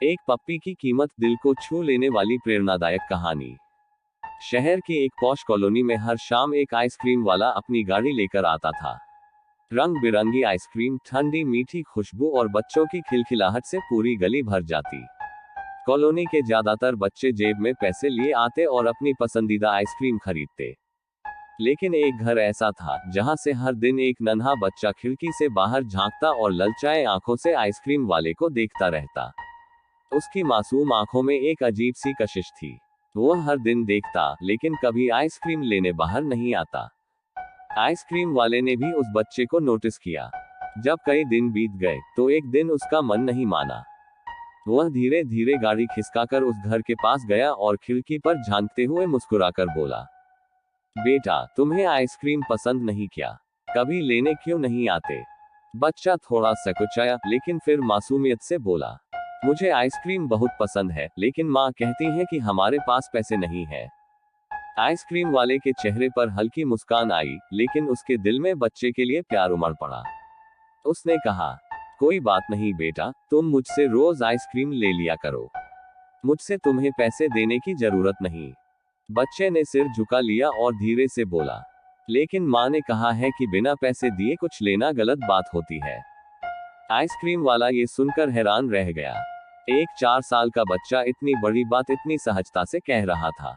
एक पप्पी की कीमत, दिल को छू लेने वाली प्रेरणादायक कहानी। शहर की एक पॉश कॉलोनी में हर शाम एक आइसक्रीम वाला अपनी गाड़ी लेकर आता था। रंग बिरंगी आइसक्रीम, ठंडी मीठी खुशबू और बच्चों की खिलखिलाहट से पूरी गली भर जाती। कॉलोनी के ज्यादातर बच्चे जेब में पैसे लिए आते और अपनी पसंदीदा आइसक्रीम खरीदते। लेकिन एक घर ऐसा था जहां से हर दिन एक नन्हा बच्चा खिड़की से बाहर झांकता और ललचाए आंखों से आइसक्रीम वाले को देखता रहता। उसकी मासूम आंखों में एक अजीब सी कशिश थी। वह हर दिन देखता, लेकिन कभी आइसक्रीम लेने बाहर नहीं आता। आइसक्रीम वाले ने भी उस बच्चे को नोटिस किया। जब कई दिन बीत गए, तो एक दिन उसका मन नहीं माना। वह धीरे धीरे गाड़ी खिसकाकर उस घर के पास गया और खिड़की पर झांकते हुए मुस्कुराकर बोला, बेटा, तुम्हें आइसक्रीम पसंद नहीं क्या? कभी लेने क्यों नहीं आते? बच्चा थोड़ा सकुचाया, लेकिन फिर मासूमियत से बोला, मुझे आइसक्रीम बहुत पसंद है, लेकिन माँ कहती है कि हमारे पास पैसे नहीं है। आइसक्रीम वाले के चेहरे पर हल्की मुस्कान आई, लेकिन उसके दिल में बच्चे के लिए प्यार उमड़ पड़ा। उसने कहा, कोई बात नहीं बेटा, तुम मुझसे रोज आइसक्रीम ले लिया करो। मुझसे तुम्हें पैसे देने की जरूरत नहीं। बच्चे ने सिर झुका लिया और धीरे से बोला, लेकिन माँ ने कहा है कि बिना पैसे दिए कुछ लेना गलत बात होती है। आइसक्रीम वाला ये सुनकर हैरान रह गया। एक 4 साल का बच्चा इतनी बड़ी बात इतनी सहजता से कह रहा था।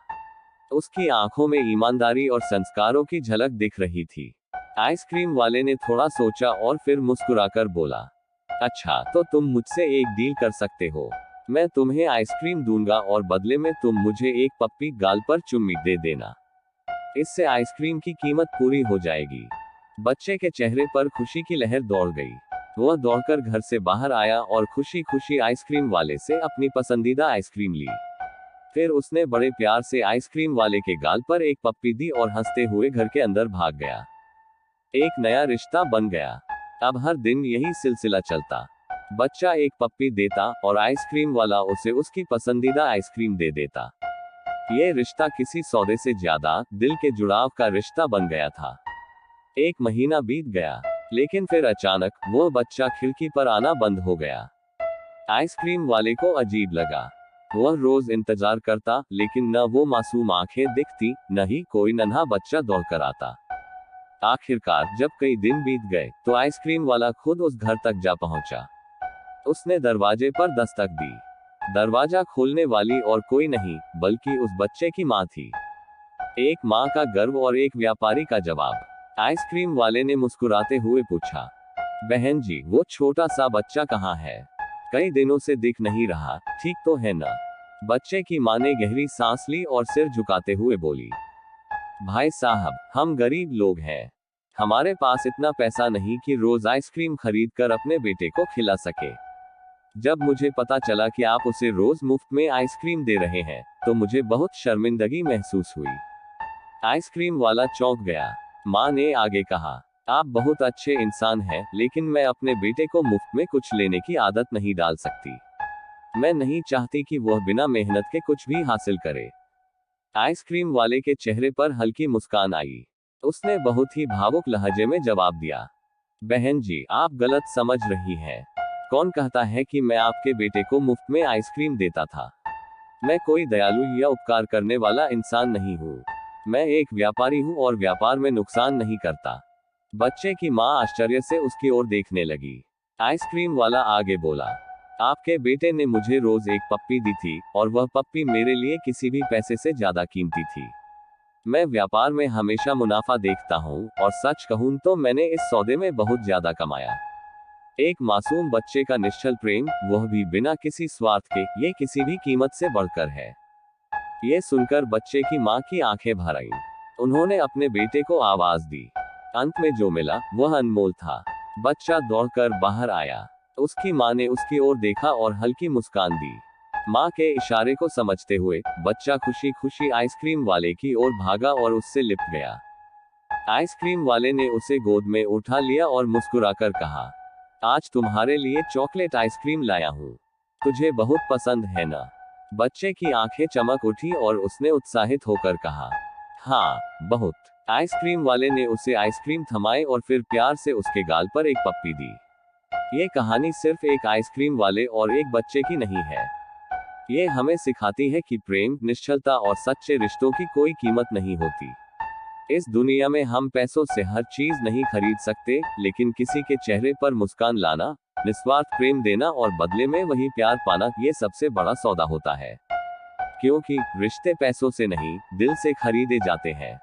उसकी आंखों में ईमानदारी और संस्कारों की झलक दिख रही थी। आइसक्रीम वाले ने थोड़ा सोचा और फिर मुस्कुराकर बोला, अच्छा, तो तुम मुझसे एक डील कर सकते हो। मैं तुम्हें आइसक्रीम दूंगा और बदले में तुम मुझे एक पप्पी गाल पर चुम्मी दे देना। इससे आइसक्रीम की कीमत पूरी हो जाएगी। बच्चे के चेहरे पर खुशी की लहर दौड़ गई। वह दौड़कर घर से बाहर आया और खुशी खुशी आइसक्रीम वाले से अपनी पसंदीदा आइसक्रीम ली। फिर उसने बड़े प्यार से आइसक्रीम वाले के गाल पर एक पप्पी दी और हंसते हुए घर के अंदर भाग गया। एक नया रिश्ता बन गया। अब हर दिन यही सिलसिला चलता। बच्चा एक पप्पी देता और आइसक्रीम वाला उसे उसकी पसंदीदा आइसक्रीम दे देता। ये रिश्ता किसी सौदे से ज्यादा दिल के जुड़ाव का रिश्ता बन गया था। एक महीना बीत गया, लेकिन फिर अचानक वो बच्चा खिड़की पर आना बंद हो गया। आइसक्रीम वाले को अजीब लगा। वह रोज इंतजार करता, लेकिन न वो मासूम आंखें दिखती, न ही कोई नन्हा बच्चा दौड़कर आता। आखिरकार जब कई दिन बीत गए, तो आइसक्रीम वाला खुद उस घर तक जा पहुंचा। उसने दरवाजे पर दस्तक दी। दरवाजा खोलने वाली और कोई नहीं, बल्कि उस बच्चे की माँ थी। एक माँ का गर्व और एक व्यापारी का जवाब। आइसक्रीम वाले ने मुस्कुराते हुए पूछा, बहन जी, वो छोटा सा बच्चा कहाँ है? कई दिनों से दिख नहीं रहा, ठीक तो है ना? बच्चे की माँ ने गहरी सांस ली और सिर झुकाते हुए बोली, भाई साहब, हम गरीब लोग हैं। हमारे पास इतना पैसा नहीं कि रोज आइसक्रीम खरीद कर अपने बेटे को खिला सके। जब मुझे पता चला कि आप उसे रोज मुफ्त में आइसक्रीम दे रहे हैं, तो मुझे बहुत शर्मिंदगी महसूस हुई। आइसक्रीम वाला चौंक गया। माँ ने आगे कहा, आप बहुत अच्छे इंसान हैं, लेकिन मैं अपने बेटे को मुफ्त में कुछ लेने की आदत नहीं डाल सकती। मैं नहीं चाहती कि वह बिना मेहनत के कुछ भी हासिल करे। आइसक्रीम वाले के चेहरे पर हल्की मुस्कान आई। उसने बहुत ही भावुक लहजे में जवाब दिया, बहन जी, आप गलत समझ रही हैं। कौन कहता है कि मैं आपके बेटे को मुफ्त में आइसक्रीम देता था? मैं कोई दयालु या उपकार करने वाला इंसान नहीं हूँ। मैं एक व्यापारी हूँ और व्यापार में नुकसान नहीं करता। बच्चे की माँ आश्चर्य से उसकी ओर देखने लगी। आइसक्रीम वाला आगे बोला, आपके बेटे ने मुझे रोज एक पप्पी दी थी, और वह पप्पी मेरे लिए किसी भी पैसे से ज्यादा कीमती थी। मैं व्यापार में हमेशा मुनाफा देखता हूँ, और सच कहूँ तो मैंने इस सौदे में बहुत ज्यादा कमाया। एक मासूम बच्चे का निश्चल प्रेम, वह भी बिना किसी स्वार्थ के, ये किसी भी कीमत से बढ़कर है। ये सुनकर बच्चे की माँ की आंखें भर आईं। उन्होंने अपने बेटे को आवाज दी। अंत में जो मिला वह अनमोल था। बच्चा दौड़कर बाहर आया। उसकी माँ ने उसकी ओर देखा और हल्की मुस्कान दी। माँ के इशारे को समझते हुए बच्चा खुशी खुशी आइसक्रीम वाले की ओर भागा और उससे लिपट गया। आइसक्रीम वाले ने उसे गोद में उठा लिया और मुस्कुराकर कहा, आज तुम्हारे लिए चॉकलेट आइसक्रीम लाया हूँ। तुझे बहुत पसंद है ना? बच्चे की आंखें चमक उठी और उसने उत्साहित होकर कहा, हाँ, बहुत। आइसक्रीम वाले ने उसे आइसक्रीम थमाई और फिर प्यार से उसके गाल पर एक पप्पी दी। ये कहानी सिर्फ एक आइसक्रीम वाले और एक बच्चे की नहीं है। ये हमें सिखाती है कि प्रेम, निश्चलता और सच्चे रिश्तों की कोई कीमत नहीं होती। इस दुनिया में हम पैसों से हर चीज नहीं खरीद सकते, लेकिन किसी के चेहरे पर मुस्कान लाना, निस्वार्थ प्रेम देना और बदले में वही प्यार पाना, ये सबसे बड़ा सौदा होता है। क्योंकि रिश्ते पैसों से नहीं, दिल से खरीदे जाते हैं।